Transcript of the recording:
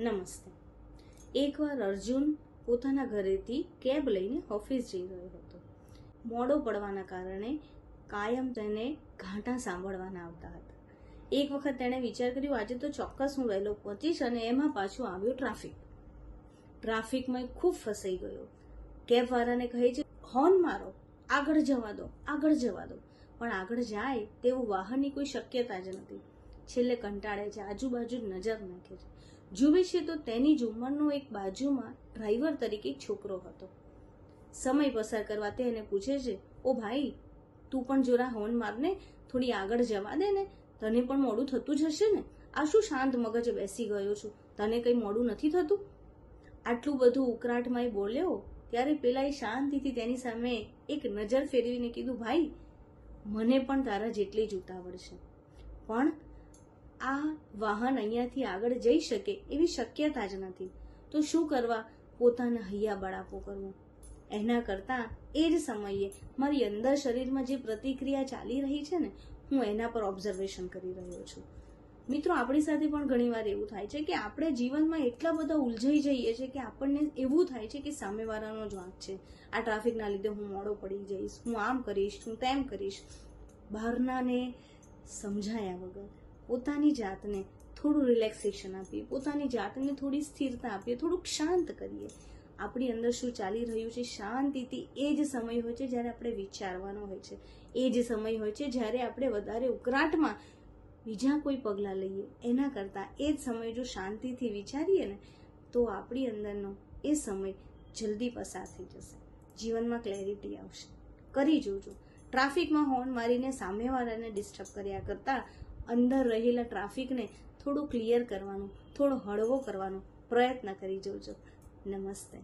નમસ્તે. એકવાર અર્જુન પોતાના ઘરેથી કેબ લઈને ઓફિસ જઈ રહ્યો હતો. મોડો પડવાના કારણે કાયમ તેને ઘાંટા સાંભળવાના આવતા હતા. એક વખત તેણે વિચાર કર્યો, આજે તો ચોક્કસ હું વહેલો પહોંચીશ, અને એમાં પાછું આવ્યો ટ્રાફિક. ટ્રાફિકમાં ખૂબ ફસાઈ ગયો. કેબવાળાને કહે છે, હોર્ન મારો, આગળ જવા દો, આગળ જવા દો. પણ આગળ જાય તેવું વાહનની કોઈ શક્યતા જ નથી. છેલ્લે કંટાળે છે, આજુબાજુ નજર નાખે છે. જુએ છે તો તેની જ ઉંમરનો એક બાજુમાં ડ્રાઈવર તરીકે એક છોકરો હતો. સમય પસાર કરવા તે એને પૂછે છે, ઓ ભાઈ, તું પણ જોરા હોર્ન મારને, થોડી આગળ જવા દે ને, તને પણ મોડું થતું જ હશે ને. આ શું શાંત મગજ બેસી ગયો છું, તને કંઈ મોડું નથી થતું? આટલું બધું ઉકળાટમાં એ બોલ્યો ત્યારે પેલાએ શાંતિથી તેની સામે એક નજર ફેરવીને કીધું, ભાઈ, મને પણ તારા જેટલી જ ઉતાવળ છે, પણ આ વાહન અહીંયાથી આગળ જઈ શકે એવી શક્યતા જ નથી. તો શું કરવા પોતાના હૈયા બળાપો કરવો? એના કરતાં એ જ સમયે મારી અંદર શરીરમાં જે પ્રતિક્રિયા ચાલી રહી છે ને, હું એના પર ઓબ્ઝર્વેશન કરી રહ્યો છું. મિત્રો, આપણી સાથે પણ ઘણીવાર એવું થાય છે કે આપણે જીવનમાં એટલા બધા ઉલઝાઈ જઈએ છીએ કે આપણને એવું થાય છે કે સામેવાળાનો જ વાંક છે. આ ટ્રાફિકના લીધે હું મોડો પડી જઈશ, હું આમ કરીશ, હું તેમ કરીશ. બહારનાને સમજાયા વગર પોતાની જાતને થોડું રિલેક્સેશન આપીએ, પોતાની જાતને થોડી સ્થિરતા આપીએ, થોડુંક શાંત કરીએ. આપણી અંદર શું ચાલી રહ્યું છે શાંતિથી, એ જ સમય હોય છે જ્યારે આપણે વિચારવાનો હોય છે. એ જ સમય હોય છે જ્યારે આપણે વધારે ઉકળાટમાં બીજા કોઈ પગલાં લઈએ. એના કરતાં એ જ સમય જો શાંતિથી વિચારીએ ને, તો આપણી અંદરનો એ સમય જલ્દી પસાર થઈ જશે. જીવનમાં ક્લેરિટી આવશે. કરી જોજો. ટ્રાફિકમાં હોર્ન મારીને સામેવાળાને ડિસ્ટર્બ કર્યા કરતાં અંદર રહેલા ટ્રાફિકને થોડું ક્લિયર કરવાનો, થોડો હળવો કરવાનો પ્રયત્ન કરી જોજો. નમસ્તે.